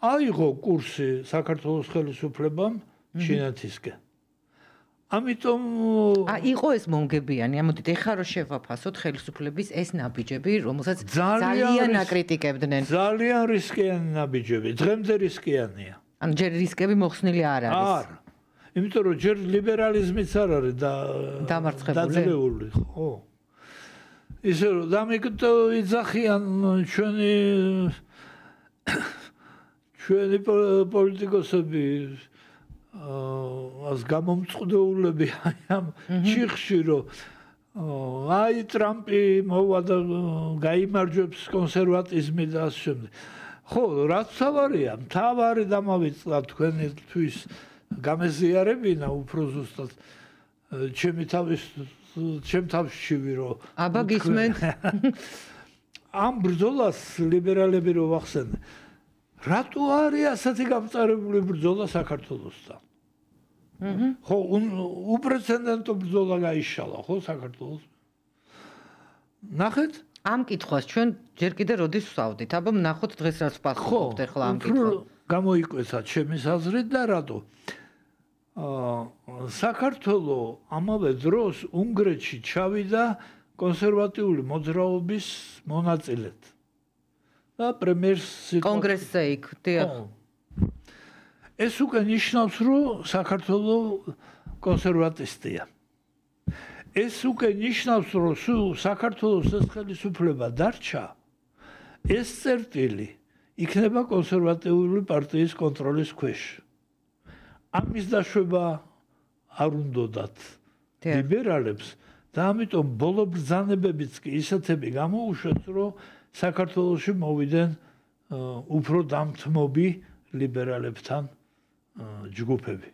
აიღო კურსი საქართველოს ხელისუფლებამ ჩინეთისკენ. ამიტომ იყო ეს მომგებიანი, ამოდით ეხლა რომ შევაფასოთ ხელისუფლების ეს ნაბიჯები, რომელსაც ძალიან აკრიტიკებდნენ. ძალიან რისკიანი ნაბიჯები, დღემდე რისკიანია. ანუ ჯერ რისკები მოხსნილი არ არის. არა. იმიტომ რომ ჯერ ლიბერალიზმიც არ არის დამარცხებული, ხო. ისე რომ დამიკტო იძახიან ჩვენი პოლიტიკოსები ას გამომწყდოულები ამ ჩიხში რომ აი ტრამპი მოვა და გაიმარჯვებს კონსერვატიზმი და ასე შემდეგ. ხო, რაც თავარია, მთავარი დამავიწყდა თქვენთვის გამეზიარებინა უფრო ზუსტად ჩემ თავში რომ აბა გისმენთ ამ ბრძოლას ლიბერალები რო ვახსენე რატო არის ასეთი გამწარებული ბრძოლა საქართველოსთან? ხო, უპრეცედენტო ბრძოლა გაიშალა, ხო, საქართველოს. ნახეთ? ამ კითხვას ჩვენ ჯერ კიდე როდის ვსავდით? აბა ნახოთ დღეს რაც ვპასუხობთ ახლა ამ კითხვას. გამოიკვეცა ჩემი აზრით და რატო? საქართველოს ამავე დროს უნგრეთში ჩავიდა კონსერვატიული მოძრაობის მონაწილედ. და პრემიერს კონგრესზე იქ, დიახ. ეს უკვე ნიშნავს, რომ საქართველოს კონსერვატისტია. ეს უკვე ნიშნავს, რომ საქართველოს ეს ხელისუფლება დარჩა, ეს წერტილი იქნება კონსერვატიული პარტიის კონტროლის ქვეშ. ამის დაშვება არ უნდათ ლიბერალებს და ამიტომ ბოლო ბრძანებებიც კი ისეთები გამოუშვეს, რომ საქართველოში მოვიდნენ უფრო დამთმობი ლიბერალებთან ჯგუფები,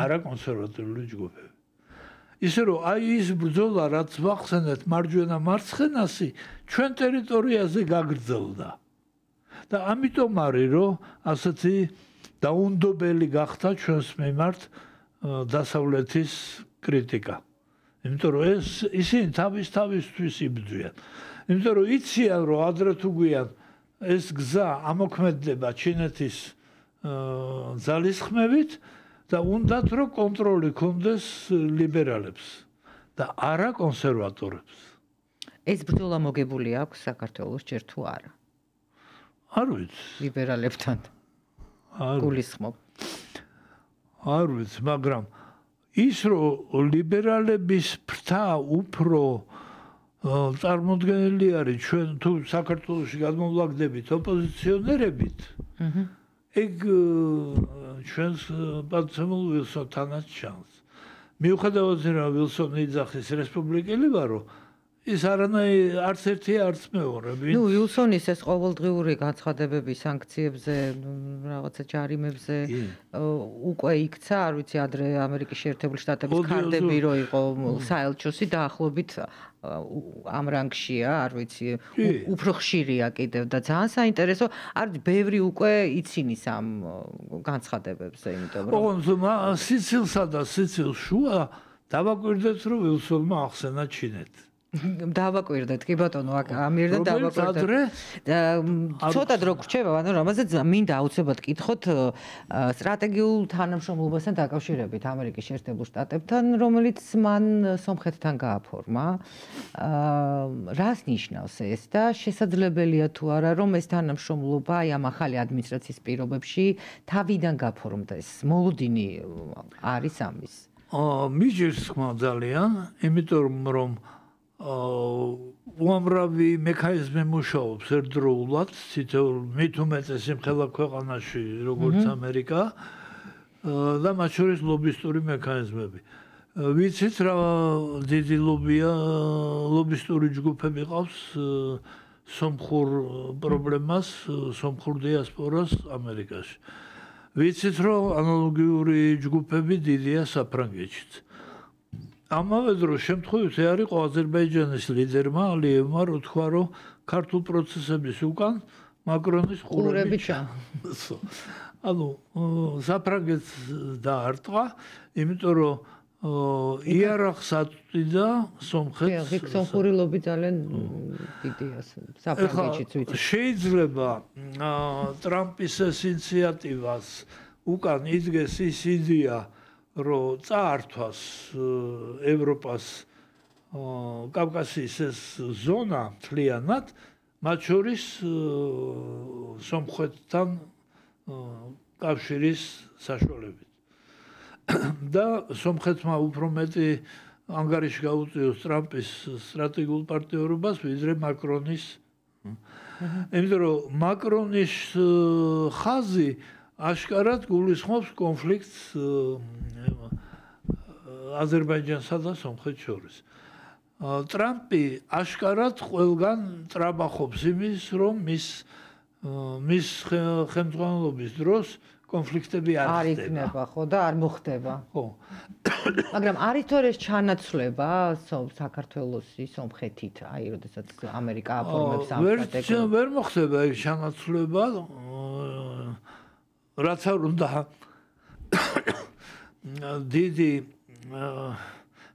არა კონსერვატიული ჯგუფები. ისე რომ აი ის ბრძოლა, რაც ვახსენეთ მარჯვენა მარცხენასი, ჩვენ ტერიტორიაზე გაგრძელდა. და ამიტომ არის, რომ ასეთი დაუნდობელი გახდა ჩვენს მიმართ დასავლეთის კრიტიკა. იმიტომ რომ ისინი თავისთვის იბრძვიან. იმიტომ რომ იციან რომ ადრე თუ გვიან ეს გზა ამოქმედდება ჩინეთის ძალისხმევით და უნდათ რომ კონტროლი ქონდეს ლიბერალებს და არა კონსერვატორებს. ეს ბრძოლა მოგებული აქვს საქართველოს ჯერ თუ არა? არ ვიცი. ლიბერალებთან. გულისხმობ. არ ვიცი, მაგრამ ის რომ ლიბერალების ფრთა უფრო წარმოდგენილი არის ჩვენ თუ საქართველოში გადმოვлагдებით ოპოზიციონერებით. ეგ ჩვენს პატიმრ ვილსონთანაც ჩანს. მიუხედავად იმისა, რომ ვილსონი იძახის რესპუბლიკელი ვარო, ის არც ერთი არც მეორე. ნუ ვილსონის ეს ყოველდღიური განცხადებები სანქციებზე, რაღაცა ჯარიმებზე უკვე იქცა, არ ვიცი, ადრე ამერიკის შეერთებული შტატების ქარდები რო იყო საელჩოსი დაახლოებით ამ რანგშია, არ ვიცი, უფრო ხშირია კიდევ და ძალიან საინტერესო, არის ბევრი უკვე იცინის ამ განცხადებებზე, იმიტომ რომ ოღონდ სიცილსა და სიცილს შუა დავაკვირდეთ, რომ ვილსონმა ახსენა ჩინეთი. დავაკვირდეთ, კი ბატონო, ამირდა დავაკვირდეთ. ცოტა დრო გრჩება, ანუ რამაზეც მინდა აუცილებლად კითხოთ სტრატეგიულ თანამშრომლობასთან დაკავშირებით ამერიკის შეერთებულ შტატებთან, რომელიც მან სომხეთთან გააფორმა. რას ნიშნავს ეს და შესაძლებელია თუ არა, რომ ეს თანამშრომლობა აი ამ ახალი ადმინისტრაციის პირობებში თავიდან გაფორმდეს? მოლოდინი არის ამის? მიჯერს ხმა ძალიან, იმიტომ რომ უამრავი მექანიზმი მუშაობს ერთდროულად, თითოეულ მით უმეტეს იმხელა ქვეყანაში, როგორც ამერიკა და მათ შორის ლობისტური მექანიზმები. ვიცით რა დიდი ლობისტური ჯგუფები ყავს სომხურ პრობლემას, სომხურ დიასპორას ამერიკაში. ვიცით რომ ანალოგიური ჯგუფები დიდია საფრანგეთშიც. ამავე დროს შემთხვევით არისო აზერბაიჯანის ლიდერმა ალიევმა რო თქვა რომ ქართულ პროცესების უკან მაკრონის ყურები ჩანს. ანუ საფრანგეთს დაარტყა, იმიტომ რომ იარაღს აწვდიდა სომხეთს. კი, სომხური ლობი ძალიან დიდია საფრანგეთშიც ვიცი. შეიძლება ტრამპის ეს ინიციატივას უკან იდგეს ის იდეა რომ წაართვას ევროპას კავკასიის ეს ზონა მთლიანად, მათ შორის სომხეთთან კავშირის საშუალებით. და სომხეთმა უფრო მეტი ანგარიში გაუწიოს ტრამპის სტრატეგიულ პარტნიორობას, ვიდრე მაკრონის. იმიტომ რომ მაკრონის ხაზი აშკარად გულისხმობს კონფლიქტს აზერბაიჯანსა და სომხეთს შორის. ტრამპი აშკარად ყველგან ტრაბახობს იმის, რომ მის ხელმძღვანელობის დროს კონფლიქტები არ იქნება, ხო და არ მოხდება. ხო. მაგრამ არის თუ ეს ჩანაცვლება საქართველოსი სომხეთით, აი, როდესაც ამერიკა აფორმებს ამ სტრატეგიას. ვერ მოხდება ეს ჩანაცვლება, რაც არ უნდა დიდი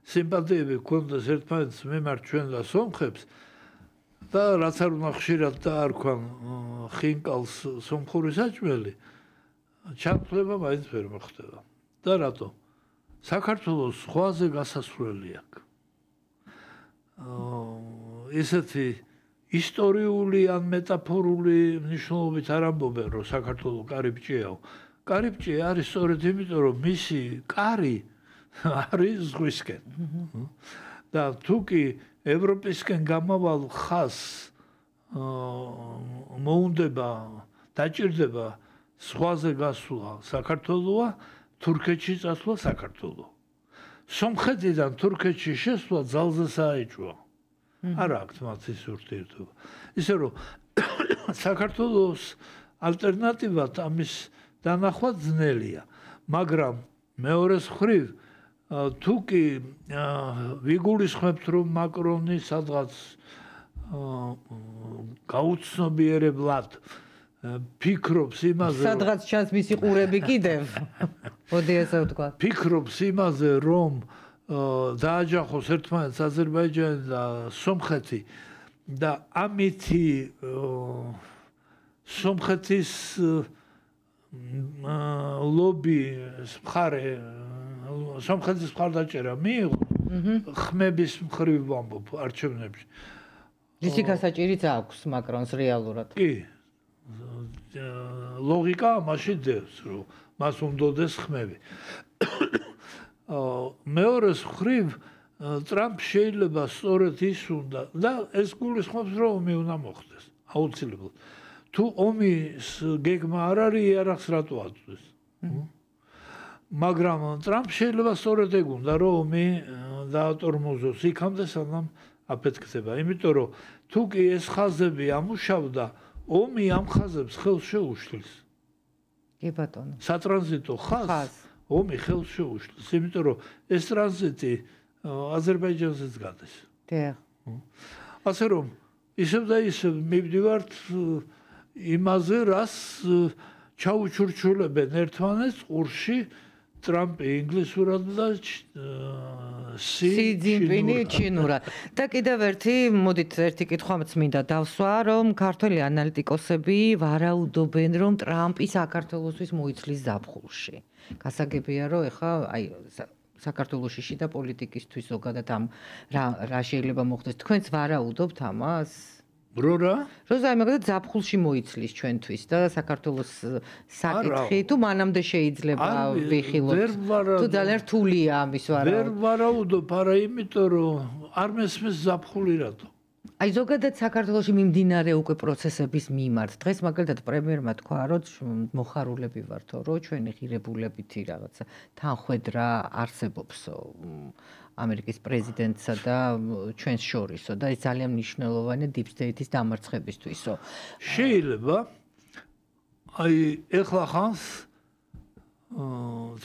სიმპათიები ქონდეს ერთმანეთს მიმართ ჩვენ და სომხებს და რაც არ უნდა ხშირად დაარქვან ხინკალს სომხური საჭმელი, ჩანაცვლება მაინც ვერ მოხდება. და რატო? საქართველოს ზღვაზე გასასვლელი აქვს. ესეთი ისტორიული ან მეტაფორული მნიშვნელობით არ ამბობენ, რომ საქართველო კარიბჭეაო. კარიბჭე არის სწორედ იმიტომ, რომ მისი კარი არის ზღვისკენ. და თუ კი ევროპისკენ გამავალ ხაზს მოუნდება, დაჭირდება ზღვაზე გასვლა საქართველოა, თურქეთში წასვლა საქართველო. სომხეთიდან თურქეთში შესვლა ძალზე საეჭვო. არ აქვს მათის ურთიერთობა. ისე რომ საქართველოს ალტერნატივად ამის დანახვა ძნელია, მაგრამ მეორეს მხრივ თუ კი ვიგულისხმებთ, რომ მაკრონი სადღაც გაუცნობიერებლად ფიქრობს იმაზე სადღაც ჩანს მისი ყურები კიდევ მოდი ესე ვთქვა ფიქრობს იმაზე რომ დააჯახოს ერთმანეთს აზერბაიჯანი და სომხეთი და ამითი სომხეთის ლობი მხარე სომხეთის მხარდაჭერა მიიღო ხმების მხრივ ვამბობ არჩევნებში ისი გასაჭირიც აქვს მაკრონს რეალურად კი ლოგიკა ამაში დევს რომ მას უნდოდეს ხმები მეორეს მხრივ ტრამპ შეიძლება სწორედ ის უნდა და ეს გულისხმობს რომ ომი უნდა მოხდეს აუცილებლად თუ ომის გეგმა არ არის იარაღს რატო აწვდის მაგრამ ტრამპ შეიძლება სწორედ ეგ უნდა რომ ომი დაატორმოზოს იქამდე სანამ აფეთქდება იმიტომ რომ თუ კი ეს ხაზები ამუშავდა ომი ამ ხაზებს ხელს შეუშლის კი ბატონო სატრანზიტო ხაზს ომი ხელს შეუშლის იმიტომ რომ ეს ტრანზიტი აზერბაიჯანზეც გადის დიახ ასე რომ ისევ და ისევ მივდივართ იმაზე რას ჩაუჩურჩულებენ ერთმანეთს ყურში ტრამპი ინგლისურად და სი ძინპინი ჩინურად და კიდევ ერთი მოდით ერთი კითხვაც მინდა დავსვა რომ ქართველი ანალიტიკოსები ვარაუდობენ რომ ტრამპი საქართველოსთვის მოიცლის ზაფხულში გასაგებია რომ ეხა აი საქართველოში შიდა პოლიტიკისთვის ზოგადად ამ რა შეიძლება მოხდეს თქვენც ვარაუდობთ ამას რა მაგალითად ზაფხულში მოიცლის ჩვენთვის და საქართველოს საკითხი თუ მანამდე შეიძლება ვიხილოთ თუ ძალიან რთულია ამის ვარაუდო ვერ ვარაუდობ არა იმიტომ რომ არ მესმის ზაფხული რატო აი ზოგადად საქართველოში მიმდინარე უკვე პროცესების მიმართ დღეს მაგალითად პრემიერმა თქვა რომ მოხარულები ვართო რომ ჩვენი ღირებულებითი რაღაცა თანხვედრა არსებობს ამერიკის პრეზიდენტსა და ჩვენს შორისო და ეს ძალიან მნიშვნელოვანია deep state-ის დამარცხებისთვისო. შეიძლება აი ეხლა ხანს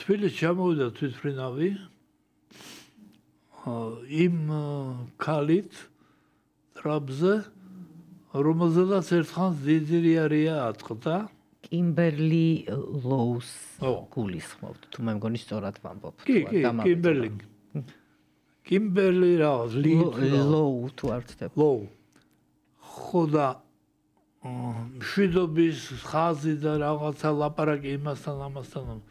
თბილისში ჩამოვიდა თვითმფრინავი იმ ქალით ტრაბზე რომელზედაც ერთხანს დიდი რია ატყდა კიმბერლი ლოუს გულისხმობთ თუ მე მგონი სწორად ვამბობ კიმბერლი რაღაც ლოუ თუ არ ვცდებ ლოუ ხო და მშვიდობის ხაზი და რაღაცა ლაპარაკი იმასთან ამასთან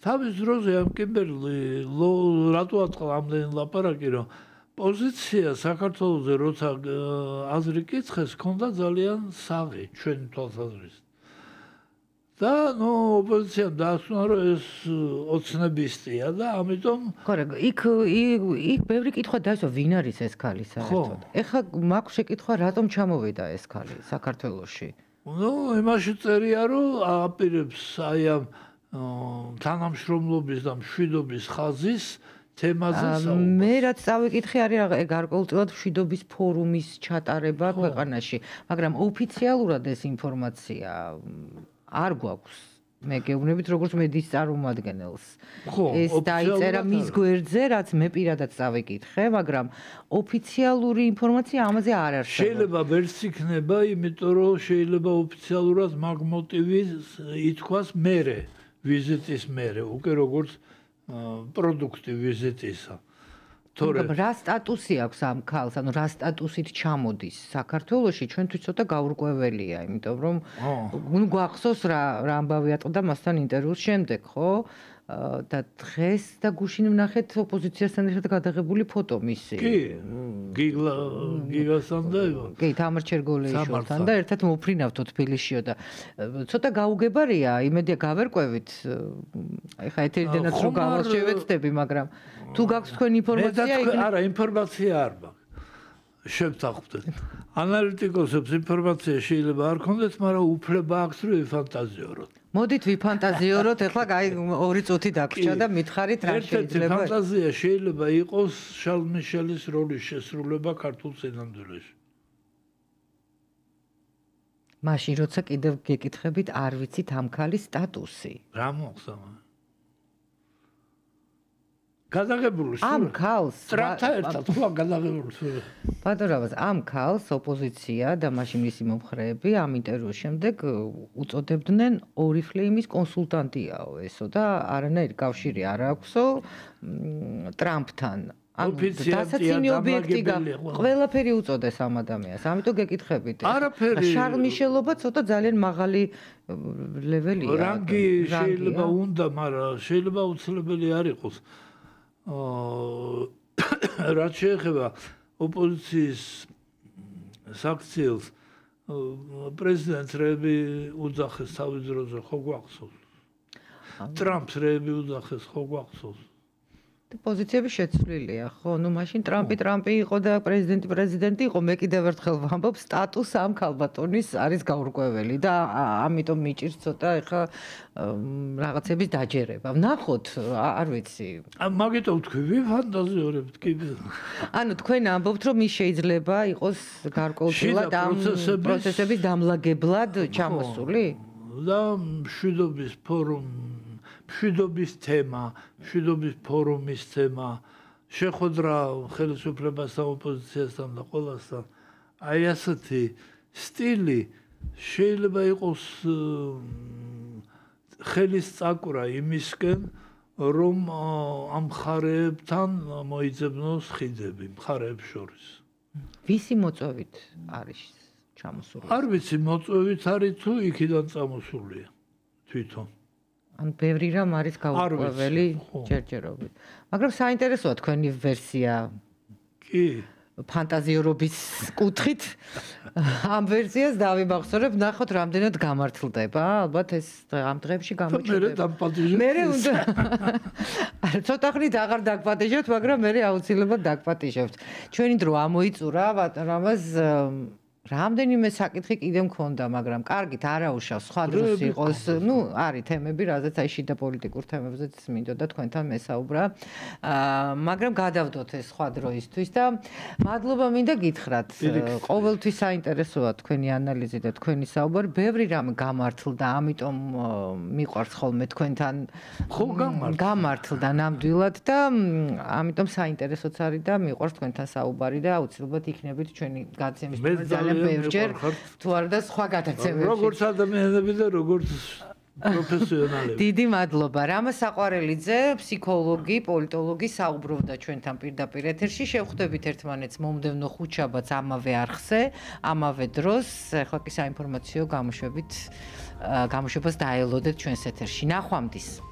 თავის დროზე ამ კიმბერლი ლოუ რატო ატყდა ამდენი ლაპარაკი რომ პოზიცია საქართველოზე როცა აზრი კითხეს ქონდა ძალიან საღი ჩვენი თვალსაზრისით და ნუ ოპოზიციამ დაასვენა რომ ეს ოცნებისტია და ამიტომ ხორე იქ ბევრი კითხვა დაისვა ვინ არის ეს ქალი საერთოდ ეხლა მაქვს შეკითხვა რატომ ჩამოვიდა ეს ქალი საქართველოში ნუ იმაში წერია რომ აპირებს აი ამ თანამშრომლობის და მშვიდობის ხაზის თემაზე მე რაც წავიკითხე არის გარკვეულწილად მშვიდობის ფორუმის ჩატარება ქვეყანაში მაგრამ ოფიციალურად ეს ინფორმაცია არ გვაქვს მე გეუბნებით როგორც მედიის წარმომადგენელს ეს დაიწერა მის გვერდზე რაც მე პირადად წავიკითხე მაგრამ ოფიციალური ინფორმაცია ამაზე არ არსებობს შეიძლება ვერც იქნება იმიტომ რომ შეიძლება ოფიციალურად მაგ მოტივი ითქვას მერე ვიზიტის მერე უკვე როგორც პროდუქტი ვიზიტისა თორე რა სტატუსი აქვს ამ ქალს ანუ რა სტატუსით ჩამოდის საქართველოში ჩვენთვის ცოტა გაურკვეველია იმიტომ რომ ნუ გვახსოვს რა ამბავი ატყდა მასთან ინტერვიუს შემდეგ ხო და დღეს და გუშინ ვნახეთ ოპოზიციასთან ერთად გადაღებული ფოტო მისი კი გიგასთან და კი თამარ ჩერგოლეიშვილთან და ერთად მოფრინავთო თბილისშიო და ცოტა გაუგებარია იმედია გავერკვევით ეხა ეთერიდანაც რო გავარჩევეთდები მაგრამ თუ გაქვს თქვენ ინფორმაცია არა ინფორმაცია არ მაქვს შევთანხმდეთ ანალიტიკოსებს ინფორმაცია შეიძლება არ ქონდეთ მაგრამ უფლება აქვს რომ ვიფანტაზიოროთ მოდით ვიფანტაზიოროთ ეხლა აი 2 წუთი დაგვრჩა და მითხარით რა შეიძლება ფანტაზია შეიძლება იყოს შარლ მიშელის როლის შესრულება ქართულ სინამდვილეში მაშინ როცა კიდევ გეკითხებით არ ვიცით ამ ქალის სტატუსი რა მოხდა გადაღებული ამ ქალს ტრამპთან ერთად ხო გადაღებული ბატონოს ამ ქალს ოპოზიცია და მაშინ მისი მომხრეები ამ ინტერვიუს შემდეგ უწოდებდნენ ორიფლეიმის კონსულტანტიაო ესო და არანაირი კავშირი არ აქვსო ტრამპთან დასაცინი ობიექტი ყველაფერი უწოდეს ამ ადამიანს ამიტომ გეკითხებით შარლ მიშელობა ცოტა ძალიან მაღალი ლეველია რანგი შეიძლება უნდა მაგრამ შეიძლება უცვლელი არ იყოს რაც შეეხება ოპოზიციის საქციელს პრეზიდენტს რები უძახეს თავის დროზე ხო გვახსოვს ტრამპს რები უძახეს ხო გვახსოვს პოზიციები შეცვლილია ხო ნუ მაშინ ტრამპი იყო და პრეზიდენტი იყო მე კიდევ ერთხელ ვამბობ სტატუს ამ ქალბატონის არის გაურკვეველი და ამიტომ მიჭირს ცოტა ეხა რაღაცების დაჯერება ვნახოთ არ ვიცი მაგიტომ თქვი ფანტაზიორებთ კიდე ანუ თქვენ ამბობთ რომ ის შეიძლება იყოს გარკვეულწილად ამ პროცესების დამლაგებლად ჩამოსული და მშვიდობის მშვიდობის თემა, მშვიდობის ფორუმის თემა, შეხვედრა ხელისუფლებასთან, ოპოზიციასთან და ყველასთან. აი ასეთი სტილი შეიძლება იყოს ხელის წაკვრა იმისკენ, რომ ამ მხარეებთან მოიძებნოს ხიდები, მხარეებს შორის. ვისი მოწვევით არის ჩამოსული? არ ვიცი, მოწვევით არის თუ იქიდან წამოსულია თვითონ. ან ბევრი რამ არის გაურკვეველი ჯერჯერობით. მაგრამ საინტერესოა თქვენი ვერსია. კი. ფანტაზიორობის კუთხით ამ ვერსიას დავიმახსოვრებ, ნახოთ რამდენად გამართლდება. ალბათ ეს ამ დღეებში გამოჩნდება. მე უნდა ცოტა ხნით აღარ დაგპატიჟებთ, მაგრამ მე აუცილებლად დაგპატიჟებთ. ჩვენი დრო ამოიწურა, რამაც რამდენიმე საკითხი კიდე მქონდა, მაგრამ კარგით არაუშავს სხვა დროს იყოს, ნუ არის თემები, რაზეც აი შიდა პოლიტიკურ თემებზეც მინდოდა თქვენთან მესაუბრა. მაგრამ გადავდოთ ეს სხვა დროისთვის და მადლობა მინდა გითხრათ. ყოველთვის საინტერესოა თქვენი ანალიზი და თქვენი საუბარი. ბევრი რამ გამართლდა, ამიტომ მიყვარს ხოლმე თქვენთან გამართლდა ნამდვილად და ამიტომ საინტერესოც არის და მიყვარს თქვენთან საუბარი და აუცილებლად იქნებით ჩვენი გაცემის ძალიან ბევრჯერ თუ არა და სხვა გადაცემებში. როგორც ადამიანები და როგორც პროფესიონალები. დიდი მადლობა. რამა საყვარელიძე, ფსიქოლოგი, პოლიტოლოგი საუბრობდა ჩვენთან პირდაპირ ეთერში. შევხვდებით ერთმანეთს მომდევნო ხუთშაბათს ამავე არხზე, ამავე დროს. ახლა კი საინფორმაციო გამოშვებას დაელოდეთ ჩვენს ეთერში. ნახვამდის.